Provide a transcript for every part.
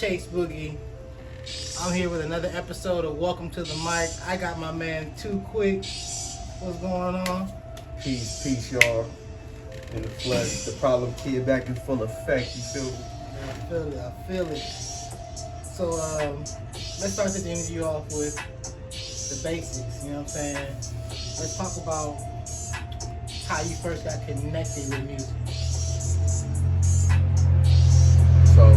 Chase Boogie. I'm here with another episode of Welcome to the Mic. I got my man Too Quick. What's going on? Peace, y'all. In the flesh, the problem kid back in full effect. You feel me? I feel it. So let's start the interview off with the basics. You know what I'm saying? Let's talk about how you first got connected with music. So,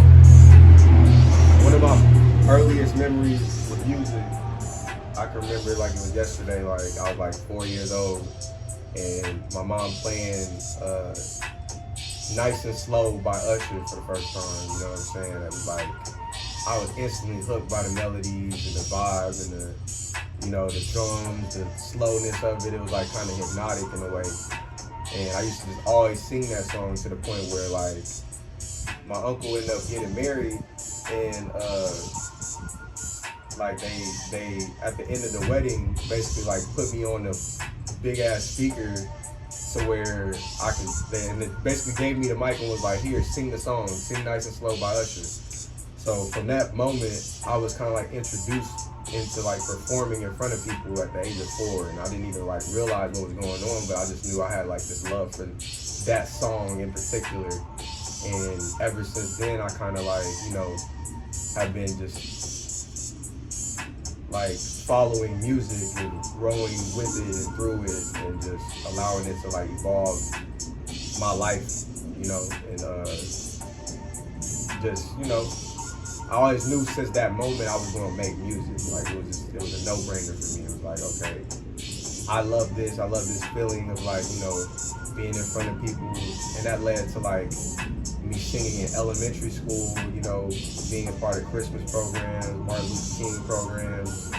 one of my earliest memories with music, I can remember like it was yesterday. Like I was like 4 years old, and my mom playing "Nice and Slow" by Usher for the first time. You know what I'm saying? It was like I was instantly hooked by the melodies and the vibe and the, you know, the drums, the slowness of it. It was like kind of hypnotic in a way. And I used to just always sing that song to the point where like my uncle ended up getting married, and like they at the end of the wedding basically like put me on the big ass speaker to where I could, and it basically gave me the mic and was like, here, sing the song, sing "Nice and Slow" by Usher. So from that moment, I was kind of like introduced into like performing in front of people at the age of 4, and I didn't even like realize what was going on, but I just knew I had like this love for that song in particular. And ever since then, I kind of like, you know, have been just like following music and growing with it and through it and just allowing it to like evolve my life, you know, and just, you know, I always knew since that moment I was gonna make music. Like it was a no-brainer for me. It was like, okay, I love this feeling of like, you know, being in front of people, and that led to like me singing in elementary school, you know, being a part of Christmas programs, Martin Luther King programs.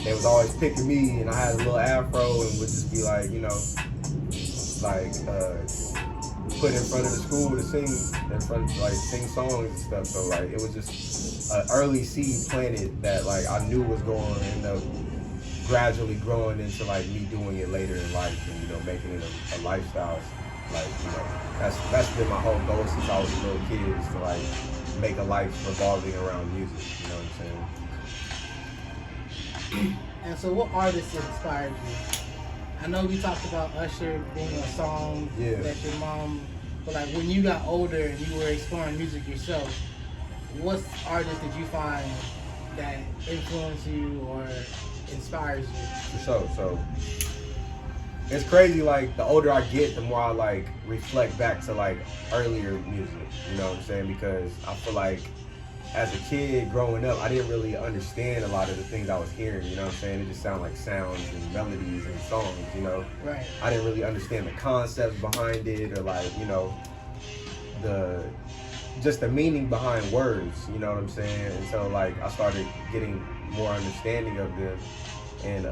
They was always picking me, and I had a little afro and would just be like, you know, like put in front of the school to sing in front, like sing songs and stuff. So like it was just an early seed planted that like I knew was going to end up gradually growing into like me doing it later in life, and you know, making it a lifestyle. Like, you know, that's been my whole goal since I was a little kid, is to like make a life revolving around music. You know what I'm saying? And so what artists inspired you? I know we talked about Usher being a song that your mom, but like when you got older and you were exploring music yourself, what artists did you find that influenced you or inspires you? For sure. So it's crazy, like the older I get, the more I like reflect back to like earlier music, you know what I'm saying? Because I feel like as a kid growing up, I didn't really understand a lot of the things I was hearing, you know what I'm saying? It just sounded like sounds and melodies and songs, you know? Right. I didn't really understand the concepts behind it, or like, you know, just the meaning behind words, you know what I'm saying? And so like I started getting more understanding of them. And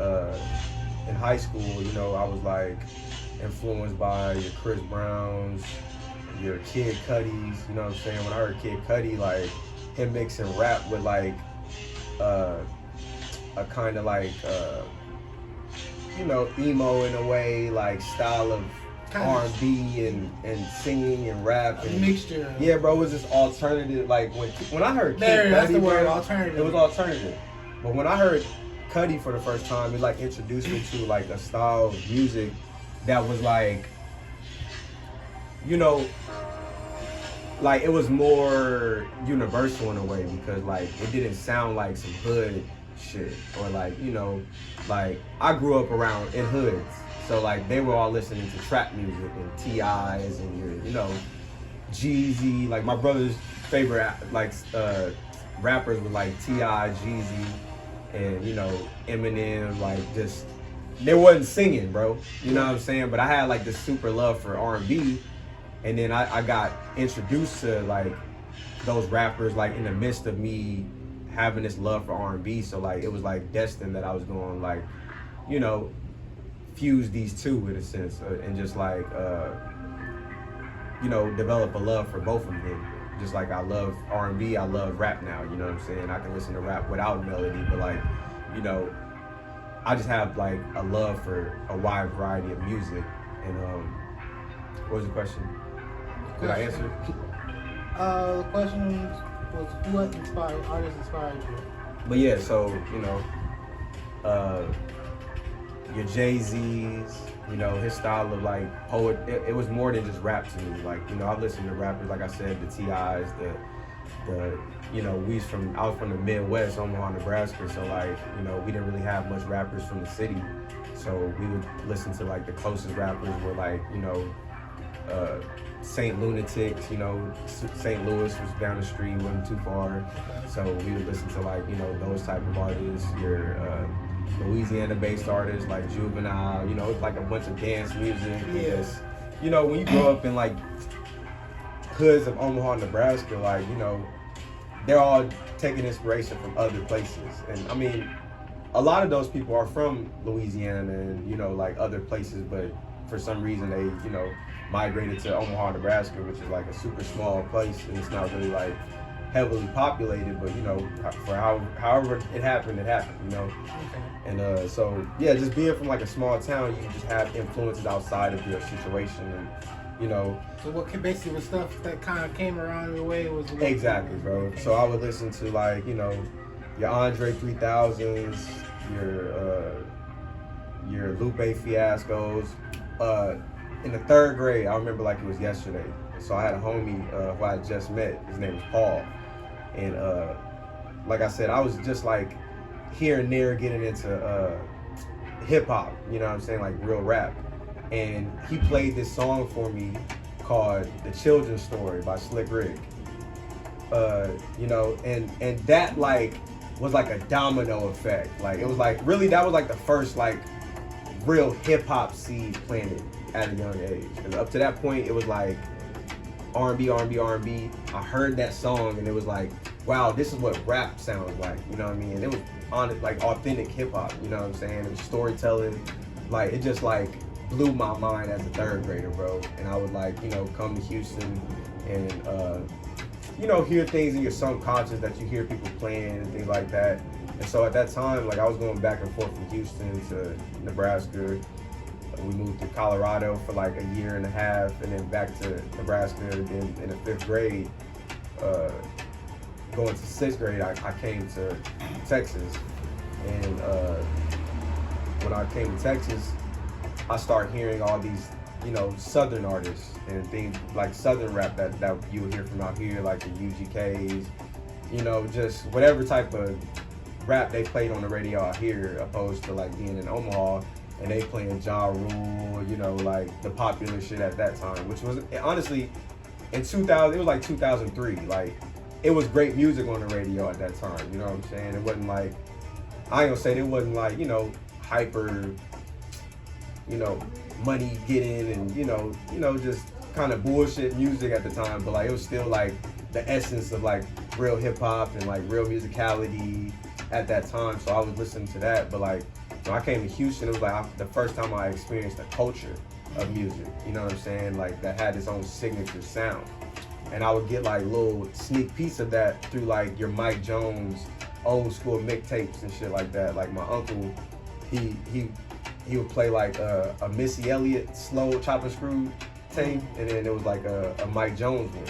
in high school, you know, I was like influenced by your Chris Browns, your Kid Cudis, you know what I'm saying? When I heard Kid Cudi, like him mixing rap with like a kind of like you know, emo in a way, like style of R&B and singing and rap and mixture. Yeah, bro, it was just alternative. Like when I heard Kid Cudi, that's the word, alternative. It was alternative. But when I heard Cudi for the first time, it like introduced me to like a style of music that was like, you know, like it was more universal in a way, because like it didn't sound like some hood shit, or like, you know, like I grew up around in hoods, so like they were all listening to trap music and T.I.'s and your, you know, Jeezy. Like my brother's favorite like rappers were like T.I., Jeezy, and you know, Eminem. Like just, they wasn't singing, bro, you know what I'm saying? But I had like this super love for R&B, and then I got introduced to like those rappers like in the midst of me having this love for R&B. So like it was like destined that I was going like, you know, fuse these two in a sense, and just like you know, develop a love for both of them. Just like I love R&B, I love rap now, you know what I'm saying? I can listen to rap without melody, but like, you know, I just have like a love for a wide variety of music. And what was the question? Did I answer? The question what artists inspired you? But yeah, so your Jay-Z's, his style of like poet. It was more than just rap to me. Like I've listened to rappers, like I said, the T.I.'s, the I was from the Midwest, Omaha, Nebraska. So like we didn't really have much rappers from the city. So we would listen to like the closest rappers were like Saint Lunatics. St. Louis was down the street, wasn't too far. So we would listen to like those type of artists. Your Louisiana-based artists like Juvenile. It's like a bunch of dance music. Yes. When you grow up in like hoods of Omaha, Nebraska, like they're all taking inspiration from other places. And I mean, a lot of those people are from Louisiana and like other places, but for some reason they migrated to Omaha, Nebraska, which is like a super small place, and it's not really like heavily populated, but for however it happened. Okay. And so yeah, just being from like a small town, you just have influences outside of your situation, and So what basically was stuff that kind of came around your way was exactly, bro. So I would listen to like your Andre 3000s, your Lupe Fiascos. In the third grade, I remember like it was yesterday. So I had a homie who I had just met. His name was Paul, and like I said, I was just like here and there getting into hip hop. You know what I'm saying, like real rap. And he played this song for me called "The Children's Story" by Slick Rick. And that like was like a domino effect. Like it was like really that was like the first like real hip hop seed planted at a young age. Because up to that point, it was like R&B. I heard that song and it was like, wow, this is what rap sounds like. You know what I mean? And it was honest, like authentic hip hop. You know what I'm saying? It was storytelling. Like it just like blew my mind as a third grader, bro. And I would like come to Houston and hear things in your subconscious that you hear people playing and things like that. And so at that time, like I was going back and forth from Houston to Nebraska. We moved to Colorado for like a year and a half, and then back to Nebraska. Then in the 5th grade, going to 6th grade, I came to Texas. And when I came to Texas, I started hearing all these, Southern artists and things like Southern rap that you would hear from out here, like the UGKs, just whatever type of rap they played on the radio out here, opposed to like being in Omaha and they playing Ja Rule, like the popular shit at that time, which was honestly in 2000, it was like 2003, like it was great music on the radio at that time, you know what I'm saying? It wasn't like, I ain't gonna say it wasn't like, hyper, money getting and, just kind of bullshit music at the time, but like it was still like the essence of like real hip hop and like real musicality at that time. So I was listening to that, but like when I came to Houston, it was like the first time I experienced a culture of music, you know what I'm saying? Like that had its own signature sound. And I would get like little sneak peeks of that through like your Mike Jones old school mixtapes and shit like that. Like my uncle, he would play like a Missy Elliott slow chop and screw tape, and then it was like a Mike Jones one.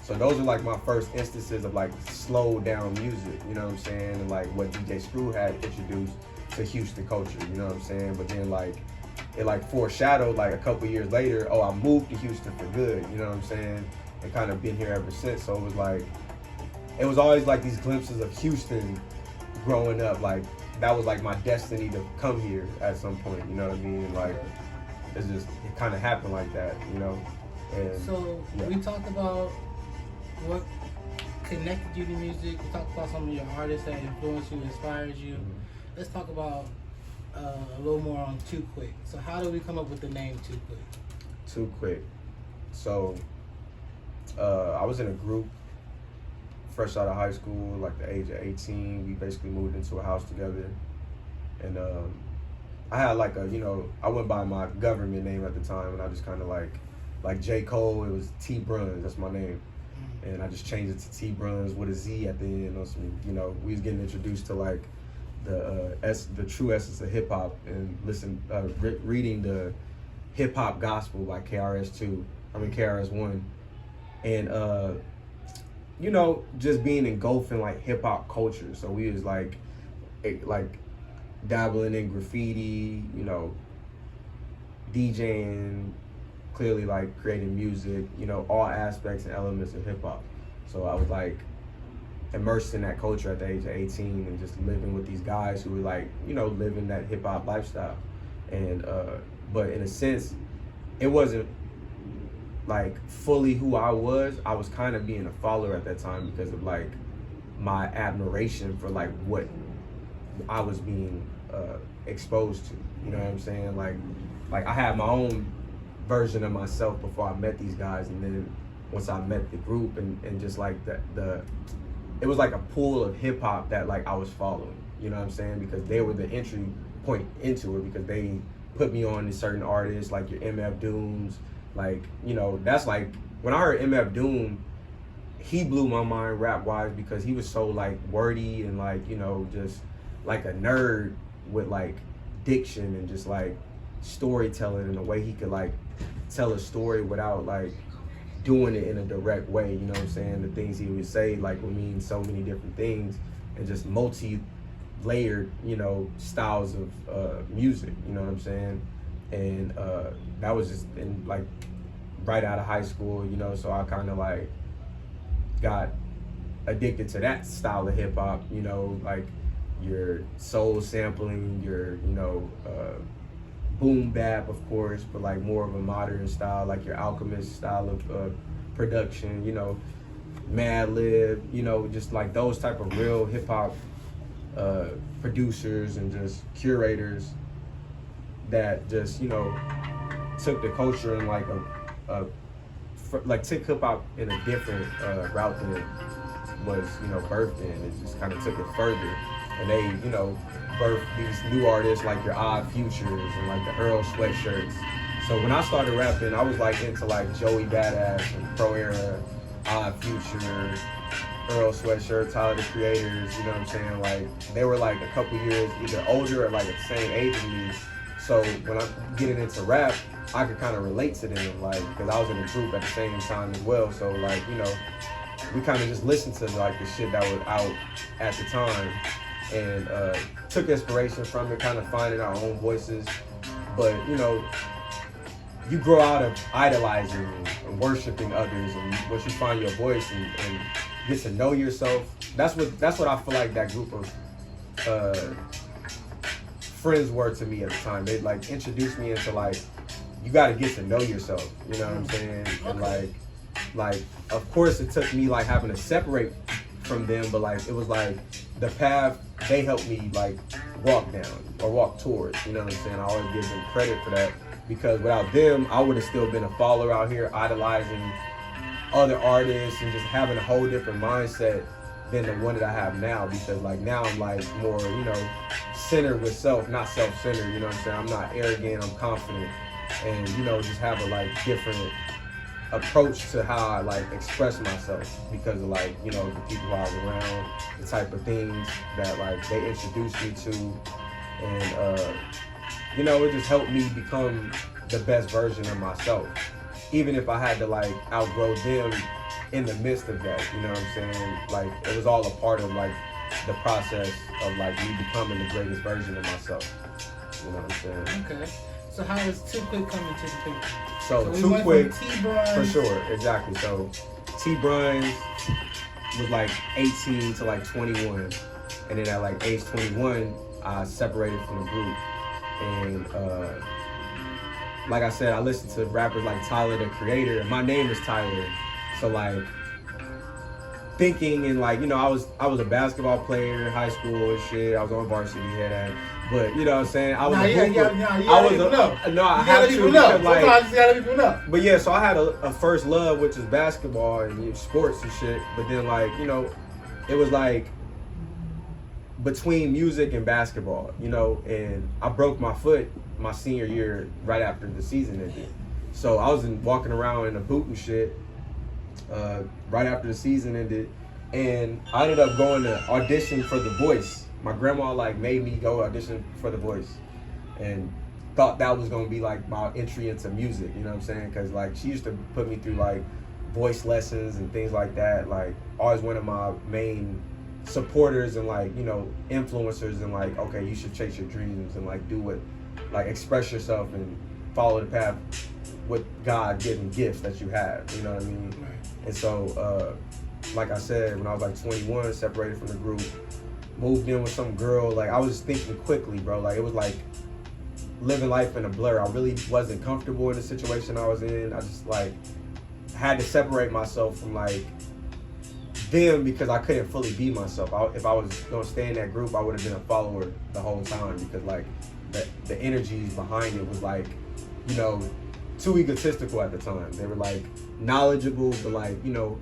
So those are like my first instances of like slow down music, you know what I'm saying? And like what DJ Screw had introduced to Houston culture, you know what I'm saying? But then like it like foreshadowed like a couple years later, oh, I moved to Houston for good, you know what I'm saying? And kind of been here ever since. So it was like, it was always like these glimpses of Houston growing up. Like that was like my destiny to come here at some point, you know what I mean? And like, it's just, it kind of happened like that, you know? And so yeah. We talked about what connected you to music. We talked about some of your artists that influenced you, inspired you. Mm-hmm. Let's talk about a little more on Too Quick. So how did we come up with the name Too Quick? Too Quick. So I was in a group fresh out of high school, like the age of 18. We basically moved into a house together. And I had like a, I went by my government name at the time, and I just kind of like J. Cole, it was T. Bruns, that's my name. And I just changed it to T. Bruns with a Z at the end. We was getting introduced to like the true essence of hip hop and reading the Hip Hop Gospel by KRS-One. And you know, just being engulfed in like hip hop culture. So we was like dabbling in graffiti, you know, DJing, clearly like creating music, you know, all aspects and elements of hip hop. So I was like immersed in that culture at the age of 18 and just living with these guys who were like, you know, living that hip hop lifestyle. And but in a sense, it wasn't like fully who I was. I was kind of being a follower at that time because of like my admiration for like what I was being exposed to. You know what I'm saying? Like I had my own version of myself before I met these guys, and then once I met the group and just like the it was like a pool of hip hop that like I was following. You know what I'm saying? Because they were the entry point into it, because they put me on to certain artists like your MF Dooms. Like, you know, that's like when I heard MF Doom, he blew my mind rap wise because he was so like wordy and like, you know, just like a nerd with like diction and just like storytelling and the way he could like tell a story without like doing it in a direct way. You know what I'm saying? The things he would say like would mean so many different things, and just multi-layered, you know, styles of music. You know what I'm saying? And that was just in like right out of high school, you know, so I kind of like got addicted to that style of hip hop, you know, like your soul sampling, your, you know, boom bap, of course, but like more of a modern style, like your Alchemist style of production, you know, Mad Lib, you know, just like those type of real hip hop producers and just curators that just, you know, took the culture in like like took hip hop in a different route than it was, you know, birthed in. It just kind of took it further, and they, you know, birthed these new artists like your Odd Futures and like the Earl Sweatshirts. So when I started rapping, I was like into like Joey Badass and Pro Era, Odd Future, Earl Sweatshirt, Tyler the Creators. You know what I'm saying? Like they were like a couple years either older or like at the same age as me. So when I'm getting into rap, I could kind of relate to them, like, because I was in a group at the same time as well. So like, you know, we kind of just listened to like the shit that was out at the time, and took inspiration from it, kind of finding our own voices. But you know, you grow out of idolizing and worshiping others, and once you find your voice and get to know yourself, that's what I feel like that group of friends were to me at the time. They like introduced me into like, you got to get to know yourself, you know what I'm saying? And like of course it took me like having to separate from them, but like it was like the path they helped me like walk down or walk towards, you know what I'm saying? I always give them credit for that, because without them I would have still been a follower out here idolizing other artists and just having a whole different mindset than the one that I have now. Because like now I'm like more, you know, centered with self, not self-centered, you know what I'm saying? I'm not arrogant, I'm confident, and you know, just have a like different approach to how I like express myself, because of like, you know, the people who I was around, the type of things that like they introduced me to, and you know, it just helped me become the best version of myself, even if I had to like outgrow them in the midst of that, you know what I'm saying? Like it was all a part of like the process of like me becoming the greatest version of myself, you know what I'm saying? Okay. So how is Too Quick coming to the picture? So we Too went Quick, from T-Bruns. for sure, exactly. So T-Bruns was like 18 to like 21, and then at like age 21, I separated from the group, and like I said, I listened to rappers like Tyler the Creator, and my name is Tyler, so like thinking and like, you know, I was a basketball player in high school and shit. I was on varsity head at. But you know what I'm saying? I was I have to because like, sometimes you gotta people know. But yeah, so I had a first love, which is basketball and sports and shit. But then like, you know, it was like between music and basketball, you know, and I broke my foot my senior year right after the season ended. So I was walking around in a boot and shit right after the season ended, and I ended up going to audition for The Voice. My grandma like made me go audition for The Voice, and thought that was gonna be like my entry into music, you know what I'm saying? Because like she used to put me through like voice lessons and things like that. Like, always one of my main supporters and like, you know, influencers and like, okay, you should chase your dreams and like do what, like express yourself and follow the path with God-given gifts that you have, you know what I mean? Right. And so, like I said, when I was like 21, separated from the group, moved in with some girl, like I was thinking quickly, bro. Like it was like living life in a blur. I really wasn't comfortable in the situation I was in. I just like had to separate myself from like them because I couldn't fully be myself. If I was gonna stay in that group, I would have been a follower the whole time because like the energies behind it was like, you know, too egotistical at the time. They were like knowledgeable, but like, you know,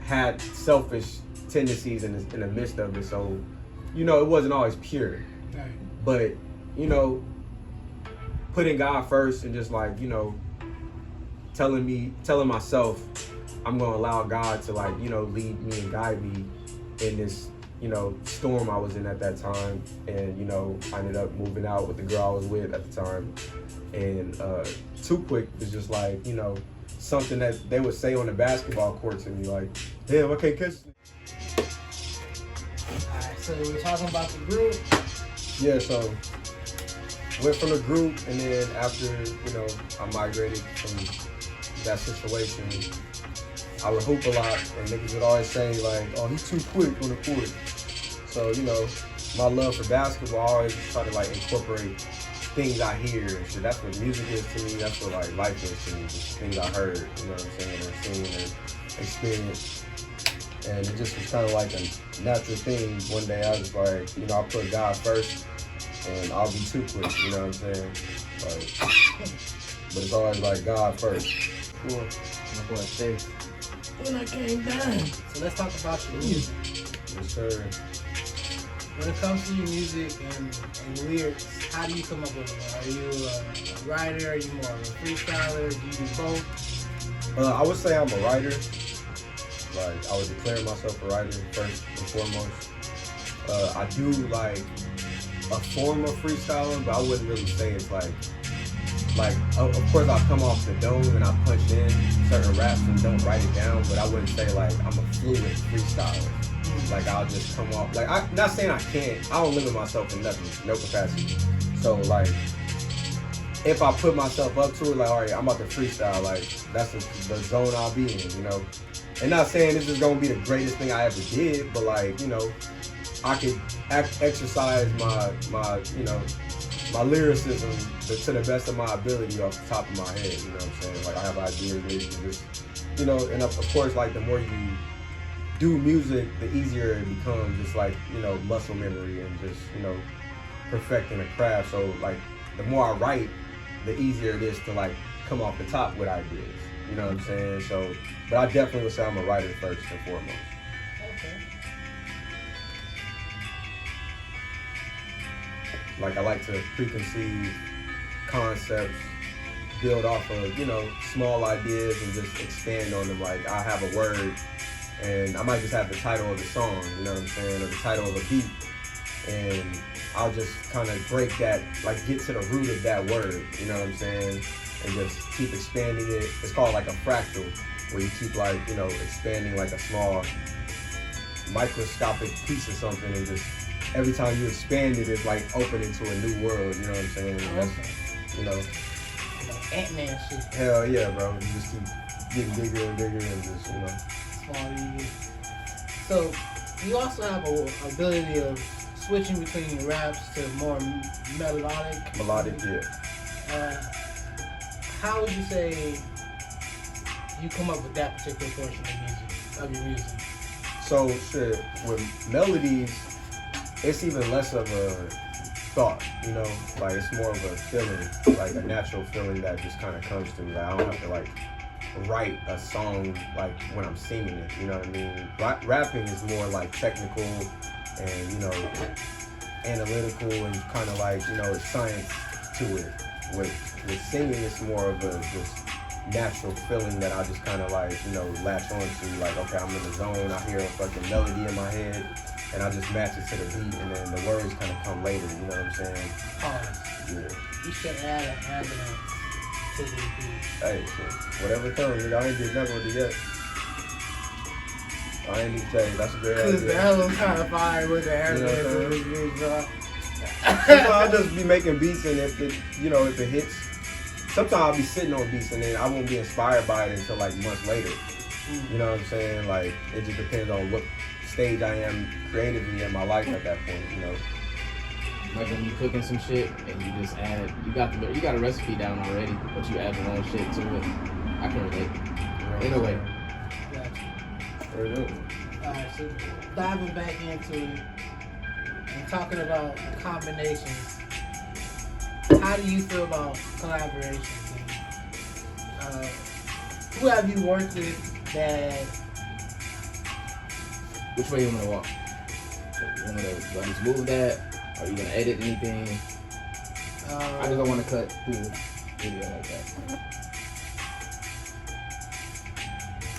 had selfish tendencies in the midst of it. So, you know, it wasn't always pure. Right. But, you know, putting God first and just like, you know, telling myself I'm gonna allow God to like, you know, lead me and guide me in this, you know, storm I was in at that time. And, you know, I ended up moving out with the girl I was with at the time. And Too Quick was just like, you know, something that they would say on the basketball court to me, like, damn, I can't catch it. Alright, so we're talking about the group. Yeah, so went from the group, and then after, you know, I migrated from that situation, I would hoop a lot, and niggas would always say, like, oh, he's too quick on the court. So, you know, my love for basketball, I always try to, like, incorporate things I hear and shit. That's what music is to me. That's what, like, life is to me. Just things I heard, you know what I'm saying, or seen and experienced. And it just was kind of like a natural thing. One day I was like, you know, I put God first, and I'll be too quick, you know what I'm saying? Like, but it's always like God first. Cool. My boy Faith. When I came down. So let's talk about your music. Yes, sir. When it comes to your music and lyrics, how do you come up with it? Are you a writer? Are you more of a freestyler? Do you do both? I would say I'm a writer. Like, I would declare myself a writer first and foremost. I do like a form of freestyling, but I wouldn't really say it's like of course I'll come off the dome and I punch in certain raps and don't write it down, but I wouldn't say like I'm a fluid freestyler. Like I'll just come off, like I'm not saying I can't, I don't limit myself in nothing, no capacity. So like, if I put myself up to it, like, all right, I'm about to freestyle, like that's the zone I'll be in, you know? And not saying this is gonna be the greatest thing I ever did, but like, you know, I could exercise my you know, my lyricism to the best of my ability off the top of my head, you know what I'm saying? Like I have ideas, maybe just, you know, and of course, like the more you do music, the easier it becomes, just like, you know, muscle memory and just, you know, perfecting a craft. So like the more I write, the easier it is to like come off the top with ideas, you know what I'm saying? So, but I definitely would say I'm a writer first and foremost. Okay. Like I like to preconceive concepts, build off of, you know, small ideas and just expand on them. Like I have a word and I might just have the title of the song, you know what I'm saying, or the title of a beat, and I'll just kind of break that, like get to the root of that word, you know what I'm saying, and just keep expanding it. It's called like a fractal, where you keep like, you know, expanding like a small microscopic piece of something, and just every time you expand it, it's like opening to a new world, you know what I'm saying? And that's, you know, like Ant-Man shit. Hell yeah, bro. You just keep getting bigger and bigger and just, you know. So you also have a ability of switching between your raps to more melodic. Melodic, yeah. How would you say you come up with that particular portion of your music? So shit, with melodies, it's even less of a thought, you know, like it's more of a feeling, like a natural feeling that just kind of comes to me. Like I don't have to like write a song like when I'm singing it, you know what I mean? Rapping is more like technical and, you know, analytical and kind of like, you know, it's science to it. With singing, it's more of a just natural feeling that I just kind of like, you know, latch onto. Like, okay, I'm in the zone, I hear a fucking melody in my head, and I just match it to the beat, and then the words kind of come later, you know what I'm saying? Pause. Yeah. You should add an ambulance to the beat? Hey, shit. Whatever comes, nigga. I ain't did nothing with it yet. I ain't even tell you. That's a great idea. Cause the album's kind of fire with the airbags You know and the beats, bro. Sometimes I'll just be making beats, and if it hits, sometimes I'll be sitting on beats, and then I won't be inspired by it until like months later. You know what I'm saying? Like, it just depends on what stage I am creatively in my life at that point, you know. Like when you cooking some shit and you just add, you got a recipe down already, but you add your own shit to it. I can relate. In a way. Gotcha. Alright, so diving back into it and talking about combinations, how do you feel about collaborations? And, who have you worked with that? Which way you want to walk? You want me to just move that? Are you gonna edit anything? I just don't want to cut through the video like that.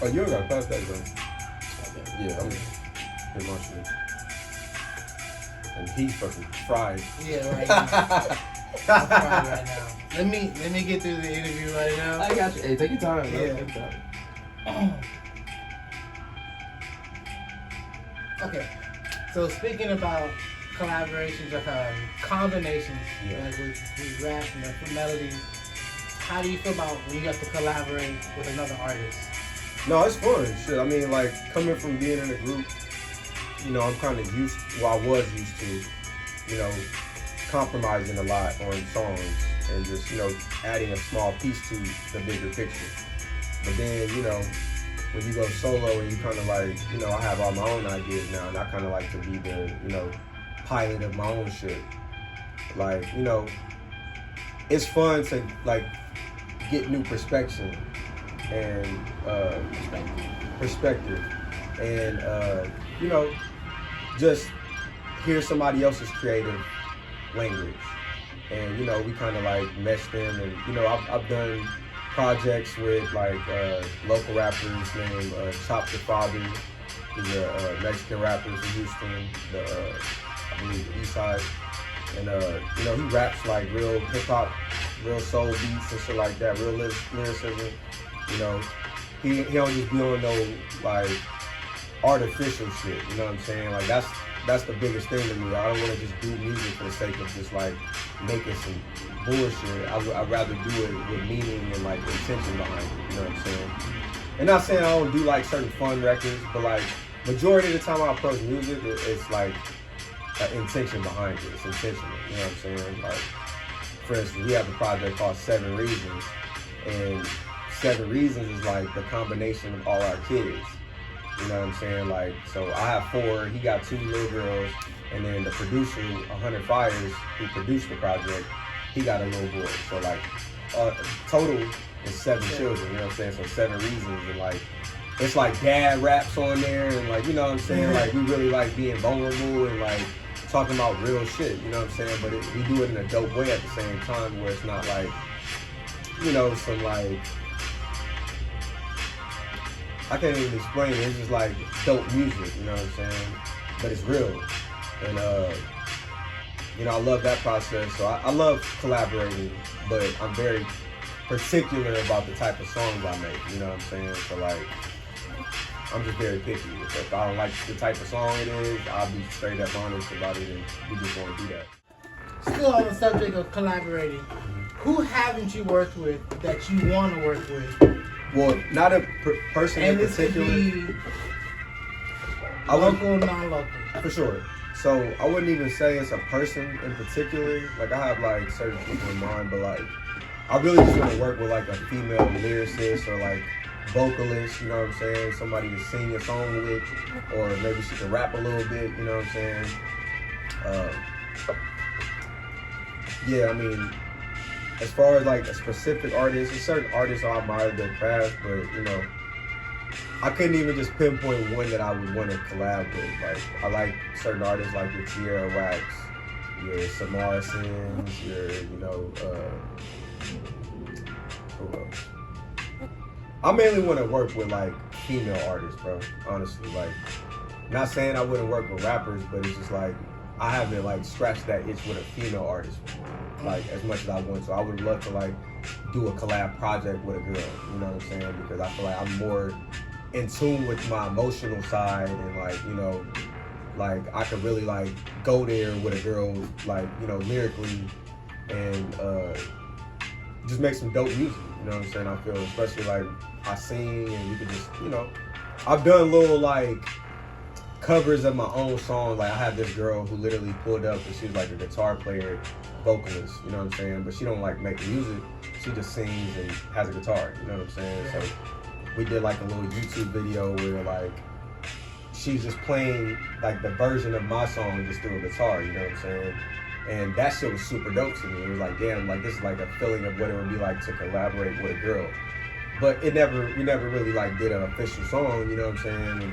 Oh, you ain't got to pass that, bro. Okay. Yeah, I'm pretty much it. And he's fucking fried. Yeah, right now. I'm fried right now. Let me get through the interview right now. I got you. Hey, take your time. Bro. Yeah. Take your time. Okay, so speaking about collaborations or combinations, like with rap and with melodies, how do you feel about when you have to collaborate with another artist? No, it's fun. Shit, I mean, like, coming from being in a group, you know, I'm kind of I was used to, you know, compromising a lot on songs and just, you know, adding a small piece to the bigger picture. But then, you know, when you go solo and you kind of like, you know, I have all my own ideas now, and I kind of like to be the, you know, pilot of my own shit. Like, you know, it's fun to like get new perspective and you know, just hear somebody else's creative language. And, you know, we kind of like mesh them, and, you know, I've done projects with like local rappers named Chop the Father. He's a Mexican rapper from Houston, I believe the East Side. And you know, he raps like real hip hop, real soul beats and shit like that, real lyricism. You know, he don't just be on no like artificial shit. You know what I'm saying? Like that's the biggest thing to me. I don't want to just do music for the sake of just like making some bullshit. I'd rather do it with meaning and like intention behind it. You know what I'm saying? And not saying I don't do like certain fun records, but like majority of the time I approach music, it's like an intention behind it. It's intentional. You know what I'm saying? Like, for instance, we have a project called 7 Reasons, and 7 Reasons is like the combination of all our kids. You know what I'm saying? Like, so I have 4, he got 2 little girls, and then the producer, 100 Fires, who produced the project, he got a little boy. So like, total is 7 children, you know what I'm saying? So 7 Reasons, and like, it's like dad raps on there, and like, you know what I'm saying? Like, we really like being vulnerable and like talking about real shit, you know what I'm saying? But we do it in a dope way at the same time, where it's not like, you know, some like, I can't even explain it. It's just like dope music, you know what I'm saying? But it's real. And, you know, I love that process. So I love collaborating, but I'm very particular about the type of songs I make, you know what I'm saying? So like, I'm just very picky. If I don't like the type of song it is, I'll be straight up honest about it, and we just won't do that. Still on the subject of collaborating, who haven't you worked with that you want to work with? Well, not a person and in particular. Could be local, non-local. For sure. So I wouldn't even say it's a person in particular. Like, I have like certain people in mind, but like, I really just want to work with like a female lyricist or like vocalist, you know what I'm saying? Somebody to sing a song with, or maybe she can rap a little bit, you know what I'm saying? Yeah, I mean, as far as like a specific artist, there's certain artists I admire their craft, but you know, I couldn't even just pinpoint one that I would want to collab with. Like, I like certain artists like your Tierra Wax, your Samarisons, your, you know, who else? I mainly want to work with like female artists, bro. Honestly, like, not saying I wouldn't work with rappers, but it's just like I haven't like scratched that itch with a female artist like as much as I want. So I would love to like do a collab project with a girl. You know what I'm saying? Because I feel like I'm more in tune with my emotional side, and like, you know, like I could really like go there with a girl, like, you know, lyrically, and just make some dope music. You know what I'm saying? I feel, especially like I sing, and you could just, you know, I've done little like covers of my own song. Like I had this girl who literally pulled up and she was like a guitar player, vocalist, you know what I'm saying? But she don't like make music. She just sings and has a guitar, you know what I'm saying? So we did like a little YouTube video where like she's just playing like the version of my song just through a guitar, you know what I'm saying? And that shit was super dope to me. It was like, damn, like this is like a feeling of what it would be like to collaborate with a girl. But we never really like did an official song, you know what I'm saying? And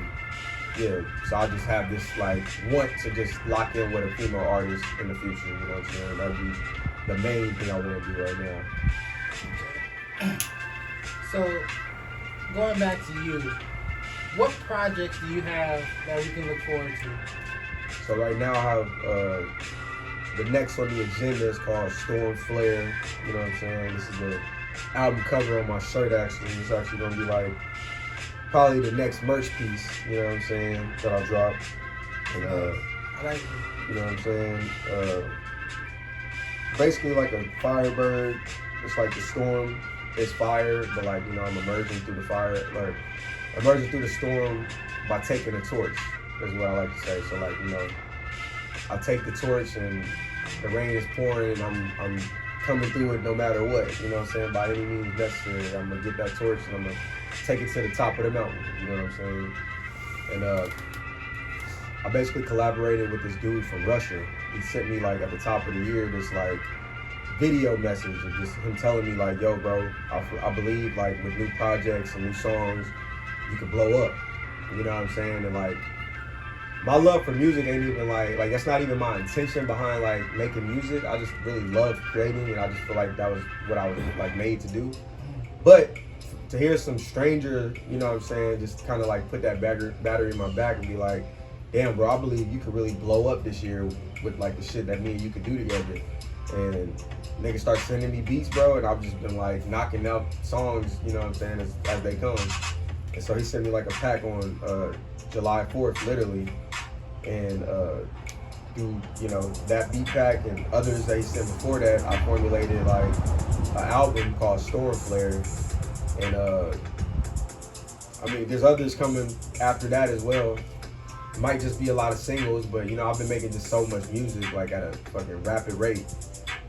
yeah, so I just have this like want to just lock in with a female artist in the future, you know what I'm saying? That'd be the main thing I want to do right now. So, going back to you, what projects do you have that we can look forward to? So right now I have the next on the agenda is called Storm Flare. You know what I'm saying? This is the album cover on my shirt actually. It's actually gonna be like probably the next merch piece, you know what I'm saying, that I'll drop. And I like it. you know what I'm saying? Basically like a Firebird. It's like the storm is fire, but like, you know, I'm emerging through the fire, like emerging through the storm by taking a torch, is what I like to say. So like, you know, I take the torch and the rain is pouring and I'm coming through it no matter what, you know what I'm saying, by any means necessary. I'm gonna get that torch and I'm gonna take it to the top of the mountain, you know what I'm saying? And I basically collaborated with this dude from Russia. He sent me like at the top of the year this like video message of just him telling me like, yo bro, I believe like with new projects and new songs, you could blow up, you know what I'm saying? And like, my love for music ain't even like that's not even my intention behind like making music. I just really love creating, and I just feel like that was what I was like made to do. But to hear some stranger, you know what I'm saying, just kind of like put that battery in my back and be like, damn bro, I believe you could really blow up this year with like the shit that me and you could do together. And niggas start sending me beats, bro, and I've just been like knocking out songs, you know what I'm saying, as they come. And so he sent me like a pack on July 4th, literally. And through, you know, that beat pack and others that he sent before that, I formulated like an album called Storm Flare. And I mean, there's others coming after that as well. It might just be a lot of singles, but you know, I've been making just so much music like at a fucking rapid rate.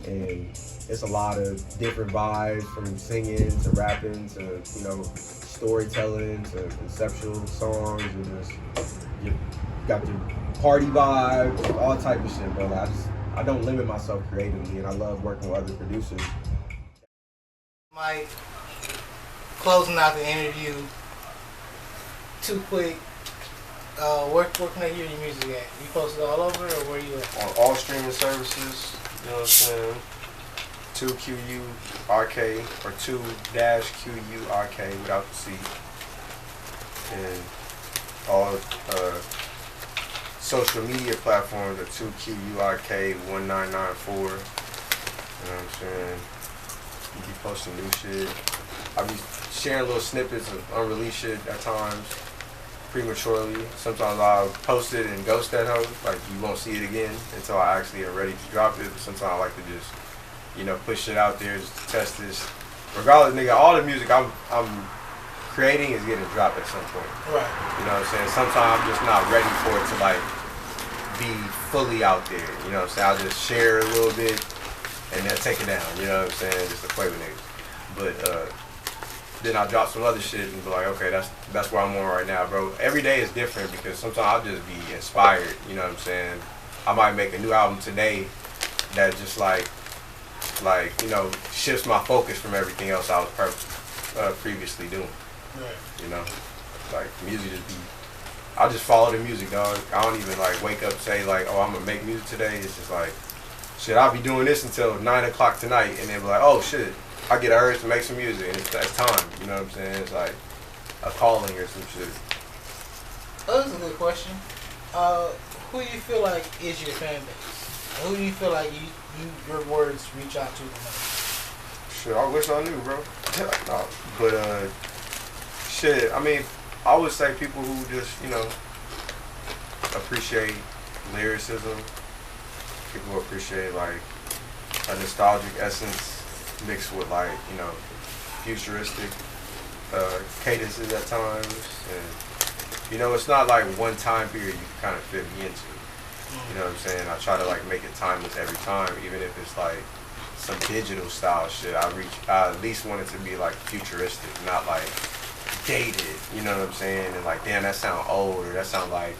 And it's a lot of different vibes, from singing to rapping to, you know, storytelling to conceptual songs, and just you got your party vibes, all type of shit, bro. Like, I don't limit myself creatively, and I love working with other producers. Mike, closing out the interview, too quick. Where can I hear your music at? You posted all over, or where you at? On all streaming services, you know what I'm saying? 2QURK or 2-QURK without the C. And all social media platforms are 2QURK1994. You know what I'm saying? You be posting new shit. I be sharing little snippets of unreleased shit at times, prematurely. Sometimes I'll post it and ghost that hoe, like you won't see it again until I actually am ready to drop it. But sometimes I like to just, you know, push it out there just to test this. Regardless, nigga, all the music I'm creating is getting dropped at some point. Right. You know what I'm saying? Sometimes I'm just not ready for it to like be fully out there. You know what I'm saying? I'll just share a little bit and then take it down. You know what I'm saying? Just to play with niggas. But then I'll drop some other shit and be like, okay, that's where I'm on right now, bro. Every day is different because sometimes I'll just be inspired. You know what I'm saying? I might make a new album today that just like you know, shifts my focus from everything else I was previously doing. Right. You know, like music just be. I just follow the music, dog. I don't even like wake up and say like, oh, I'm gonna make music today. It's just like, shit, I'll be doing this until 9 o'clock tonight, and then be like, oh shit, I get an urge to make some music, and that's time. You know what I'm saying? It's like a calling or some shit. Oh, that's a good question. Who do you feel like is your fan base? Who do you feel like your words reach out to the most? Shit, I wish I knew, bro. No, but shit. I mean, I would say people who just appreciate lyricism. People who appreciate like a nostalgic essence mixed with like futuristic cadences at times, and it's not like one time period you can kind of fit me into. You know what I'm saying? I try to like make it timeless every time, even if it's like some digital style shit. I at least want it to be like futuristic, not like dated. You know what I'm saying? And like, damn, that sound old, or that sound like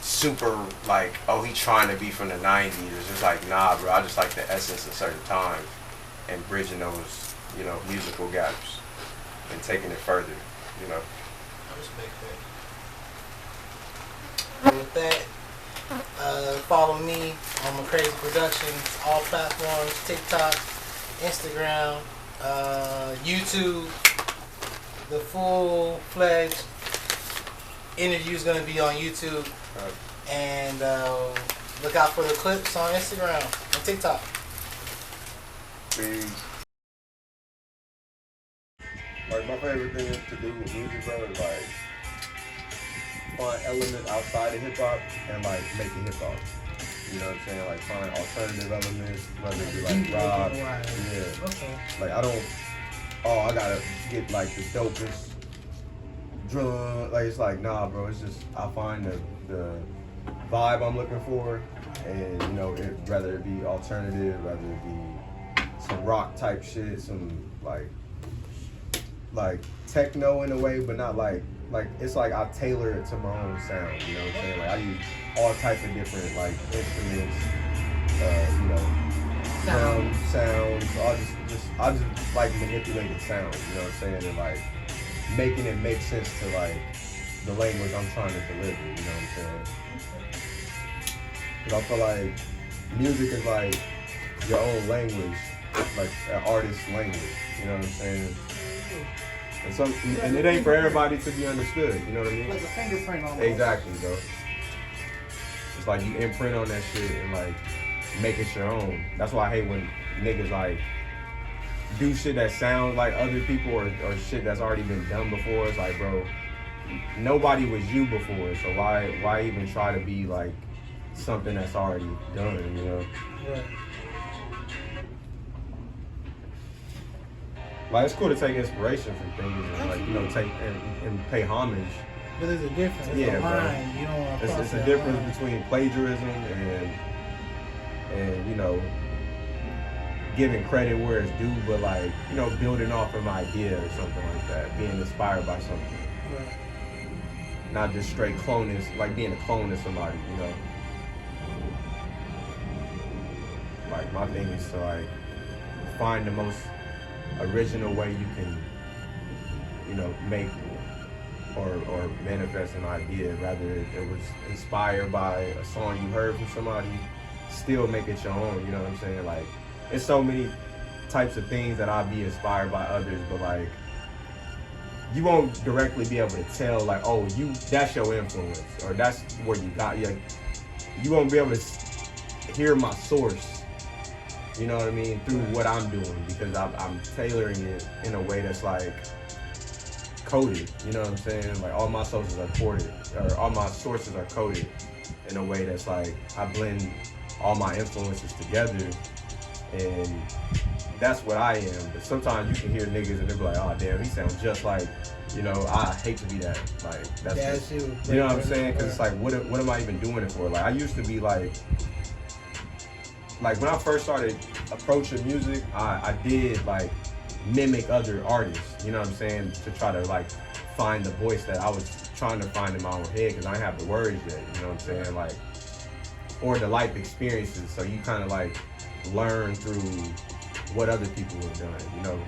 super like, oh, he trying to be from the 90s. It's just like, nah, bro. I just like the essence of certain times and bridging those, musical gaps and taking it further. I respect that. With that, follow me on my Crazy Productions, all platforms, TikTok, Instagram, YouTube. The full-fledged interview is going to be on YouTube. And look out for the clips on Instagram and TikTok. Peace. Like, my favorite thing to do with music, bro, is like find elements outside of hip hop and like make it hip hop. You know what I'm saying? Like find alternative elements, whether it be like rock. Yeah. Okay. Like I gotta get like the dopest drum. Like it's like, nah, bro. It's just I find the vibe I'm looking for, and whether it be alternative, whether it be some rock type shit, some like techno in a way, but not like it's like I tailor it to my own sound. You know what I'm saying? Like I use all types of different like instruments, sounds. I just like manipulating sound. You know what I'm saying? And like making it make sense to like the language I'm trying to deliver. You know what I'm saying? Because I feel like music is like your own language, like an artist's language. You know what I'm saying? And it ain't for everybody to be understood. You know what I mean? Like a fingerprint almost. Exactly, bro. It's like you imprint on that shit and like make it your own. That's why I hate when niggas like do shit that sounds like other people or shit that's already been done before. It's like, bro, nobody was you before, so why even try to be like something that's already done, Right. Like it's cool to take inspiration from things and like take and pay homage. But there's a difference. There's a line. You don't want to cross It's a that difference line. between plagiarism and giving credit where it's due, but like building off of an idea or something like that, being inspired by something. Right. Not just straight cloning, like being a clone of somebody. Like my thing is to like find the most original way you can, make or manifest an idea. Rather it was inspired by a song you heard from somebody, still make it your own. You know what I'm saying? Like it's so many types of things that I'll be inspired by others, but like you won't directly be able to tell like, oh, that's your influence or that's where you got. Like you won't be able to hear my source. You know what I mean? Through what I'm doing, because I'm tailoring it in a way that's like coded. You know what I'm saying? Like all my sources are coded, or all my sources are coded in a way that's like I blend all my influences together, and that's what I am. But sometimes you can hear niggas and they're like, oh damn, he sounds just like, I hate to be that. Like that's you. You know what I'm saying? Because it's like, what am I even doing it for? Like I used to be like when I first started approaching music, I did like mimic other artists, you know what I'm saying, to try to like find the voice that I was trying to find in my own head, because I didn't have the words yet, you know what I'm saying, like, or the life experiences, so you kind of like learn through what other people have done,